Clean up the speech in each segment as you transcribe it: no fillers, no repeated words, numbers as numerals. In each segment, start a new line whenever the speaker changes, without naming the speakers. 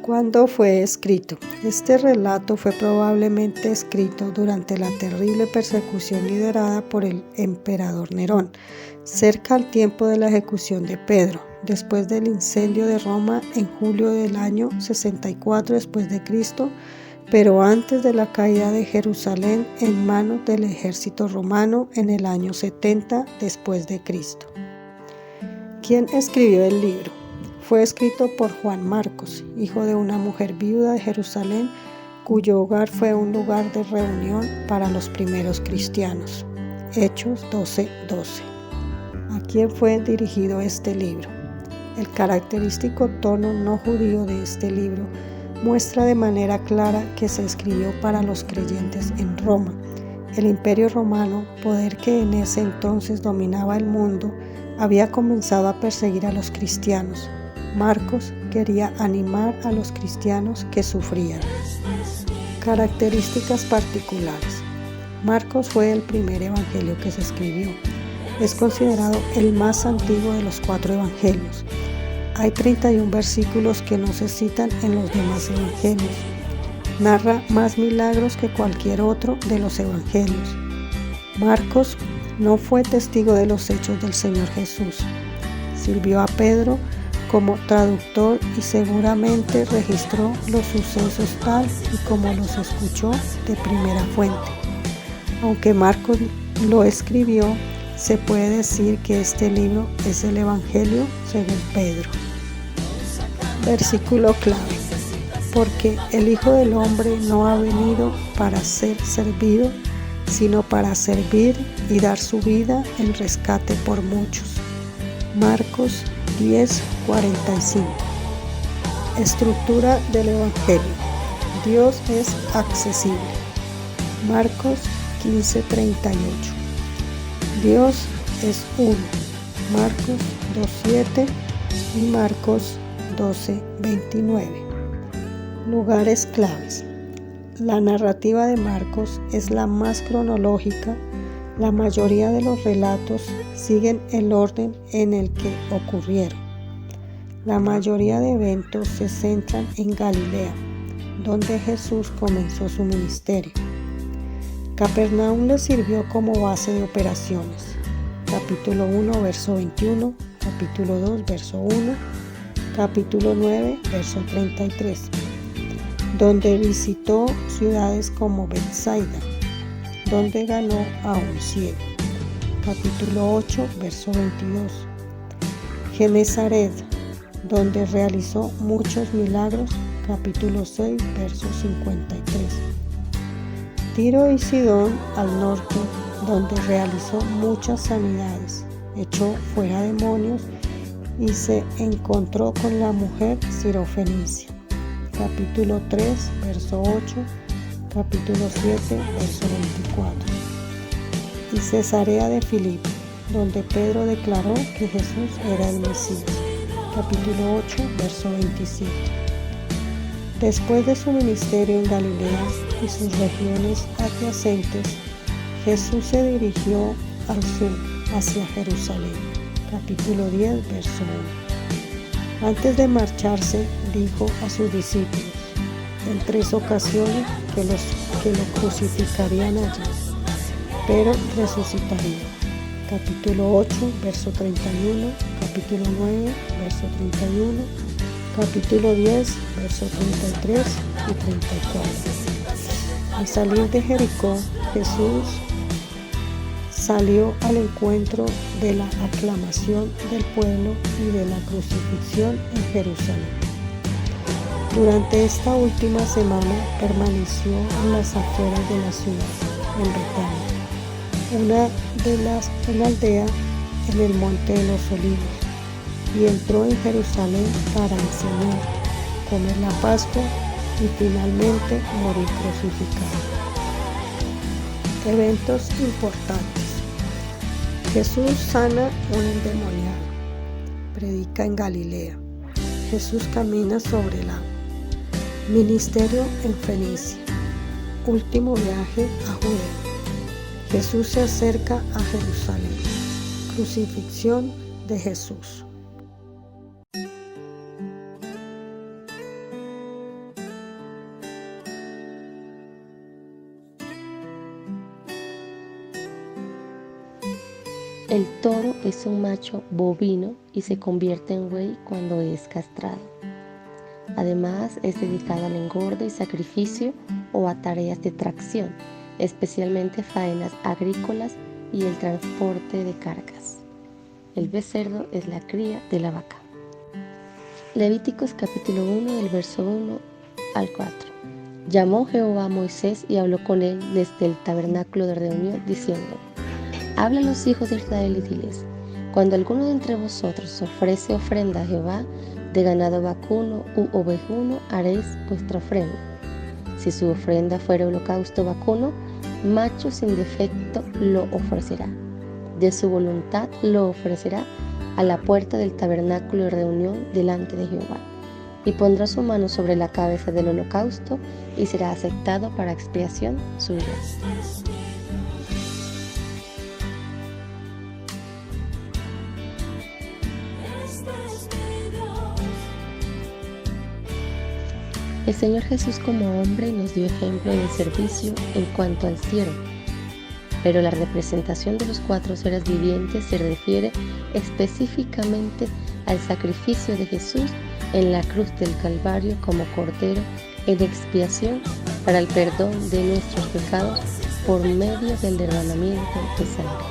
¿Cuándo fue escrito? Este relato fue probablemente escrito durante la terrible persecución liderada por el emperador Nerón, cerca al tiempo de la ejecución de Pedro, después del incendio de Roma en julio del año 64 después de Cristo, pero antes de la caída de Jerusalén en manos del ejército romano en el año 70 después de Cristo. ¿Quién escribió el libro? Fue escrito por Juan Marcos, hijo de una mujer viuda de Jerusalén, cuyo hogar fue un lugar de reunión para los primeros cristianos. Hechos 12:12. ¿A quién fue dirigido este libro? El característico tono no judío de este libro muestra de manera clara que se escribió para los creyentes en Roma. El Imperio Romano, poder que en ese entonces dominaba el mundo, había comenzado a perseguir a los cristianos. Marcos quería animar a los cristianos que sufrían. Características particulares. Marcos fue el primer evangelio que se escribió. Es considerado el más antiguo de los 4 evangelios. Hay 31 versículos que no se citan en los demás evangelios. Narra más milagros que cualquier otro de los evangelios. Marcos no fue testigo de los hechos del Señor Jesús. Sirvió a Pedro como traductor y seguramente registró los sucesos tal y como los escuchó de primera fuente. Aunque Marcos lo escribió, se puede decir que este libro es el Evangelio según Pedro. Versículo clave. Porque el Hijo del Hombre no ha venido para ser servido, sino para servir y dar su vida en rescate por muchos. Marcos 10:45. Estructura del Evangelio. Dios es accesible. Marcos 15:38. Dios es uno. Marcos 2:7 y Marcos 12:29. Lugares claves. La narrativa de Marcos es la más cronológica. La mayoría de los relatos siguen el orden en el que ocurrieron. La mayoría de eventos se centran en Galilea, donde Jesús comenzó su ministerio. Capernaum le sirvió como base de operaciones. Capítulo 1, verso 21, capítulo 2, verso 1, capítulo 9, verso 33, donde visitó ciudades como Betsaida, donde ganó a un ciego. Capítulo 8, verso 22. Genezaret, donde realizó muchos milagros. Capítulo 6, verso 53. Tiro y Sidón al norte, donde realizó muchas sanidades, echó fuera demonios y se encontró con la mujer sirofenicia. Capítulo 3, verso 8, capítulo 7, verso 24. Y Cesarea de Filipo, donde Pedro declaró que Jesús era el Mesías. Capítulo 8, verso 27. Después de su ministerio en Galilea y sus regiones adyacentes, Jesús se dirigió al sur, hacia Jerusalén. Capítulo 10, verso 1. Antes de marcharse, dijo a sus discípulos en 3 ocasiones que lo crucificarían allí, pero resucitaría. Capítulo 8, verso 31, capítulo 9, verso 31, capítulo 10, verso 33 y 34. Al salir de Jericó, Jesús salió al encuentro de la aclamación del pueblo y de la crucifixión en Jerusalén. Durante esta última semana permaneció en las afueras de la ciudad, en Betania, una aldea en el Monte de los Olivos, y entró en Jerusalén para enseñar, comer la Pascua y finalmente morir crucificado. Eventos importantes. Jesús sana un endemoniado. Predica en Galilea. Jesús camina sobre el agua. Ministerio en Fenicia. Último viaje a Judea. Jesús se acerca a Jerusalén. Crucifixión de Jesús.
El toro es un macho bovino y se convierte en buey cuando es castrado. Además, es dedicado al engorde y sacrificio o a tareas de tracción, especialmente faenas agrícolas y el transporte de cargas. El becerro es la cría de la vaca. Levíticos capítulo 1 del verso 1 al 4. Llamó Jehová a Moisés y habló con él desde el tabernáculo de reunión, diciendo: Habla a los hijos de Israel y diles: Cuando alguno de entre vosotros ofrece ofrenda a Jehová, de ganado vacuno u ovejuno haréis vuestra ofrenda. Si su ofrenda fuera holocausto vacuno, macho sin defecto lo ofrecerá. De su voluntad lo ofrecerá a la puerta del tabernáculo de reunión delante de Jehová, y pondrá su mano sobre la cabeza del holocausto, y será aceptado para expiación suya. El Señor Jesús como hombre nos dio ejemplo de servicio en cuanto al siervo, pero la representación de los 4 seres vivientes se refiere específicamente al sacrificio de Jesús en la cruz del Calvario como Cordero en expiación para el perdón de nuestros pecados por medio del derramamiento de sangre.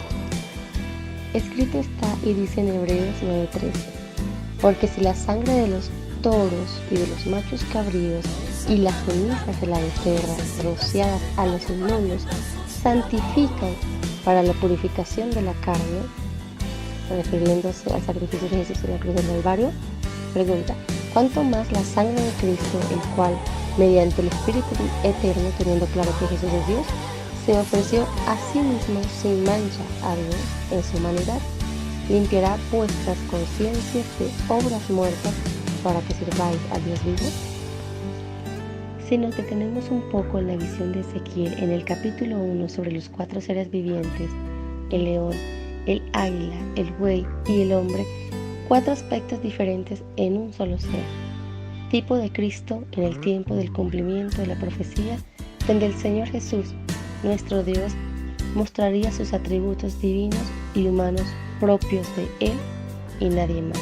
Escrito está y dice en Hebreos 9:13: Porque si la sangre de los toros y de los machos cabríos y las cenizas de la becerra rociadas a los inmundos santifican para la purificación de la carne, refiriéndose al sacrificio de Jesús en la cruz del Calvario, pregunta: ¿cuánto más la sangre de Cristo, el cual, mediante el Espíritu eterno, teniendo claro que Jesús es Dios, se ofreció a sí mismo sin mancha a Dios en su humanidad, limpiará vuestras conciencias de obras muertas para que sirváis a Dios vivo? Si nos detenemos un poco en la visión de Ezequiel en el capítulo 1 sobre los 4 seres vivientes, el león, el águila, el buey y el hombre, 4 aspectos diferentes en un solo ser, tipo de Cristo en el tiempo del cumplimiento de la profecía, donde el Señor Jesús, nuestro Dios, mostraría sus atributos divinos y humanos propios de Él y nadie más.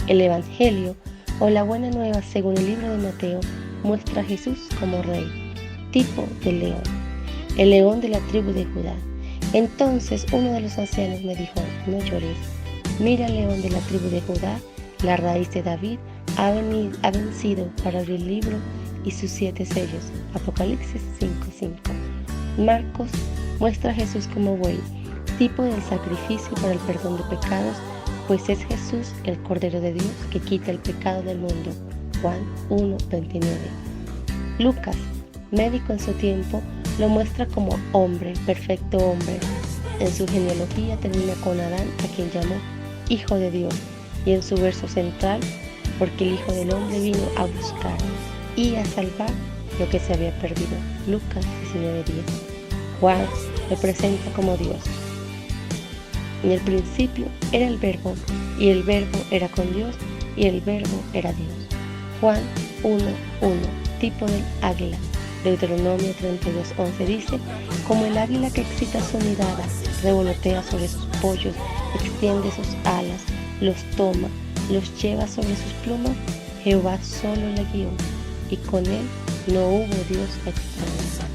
El Evangelio, o la Buena Nueva según el libro de Mateo, muestra a Jesús como rey, tipo del león, el león de la tribu de Judá. Entonces uno de los ancianos me dijo: no llores, mira el león de la tribu de Judá, la raíz de David, ha vencido para abrir el libro y sus 7 sellos. Apocalipsis 5:5. Marcos muestra a Jesús como buey, tipo del sacrificio para el perdón de pecados, pues es Jesús el Cordero de Dios que quita el pecado del mundo. Juan 1:29. Lucas, médico en su tiempo, lo muestra como hombre, perfecto hombre. En su genealogía termina con Adán, a quien llamó Hijo de Dios, y en su verso central: porque el Hijo del Hombre vino a buscar y a salvar lo que se había perdido. Lucas 19:10. Juan lo presenta como Dios. En el principio era el Verbo, y el Verbo era con Dios, y el Verbo era Dios. Juan 1:1, tipo del águila. Deuteronomio 32:11 dice: como el águila que excita su mirada, revolotea sobre sus pollos, extiende sus alas, los toma, los lleva sobre sus plumas, Jehová solo le guió, y con él no hubo Dios extraño.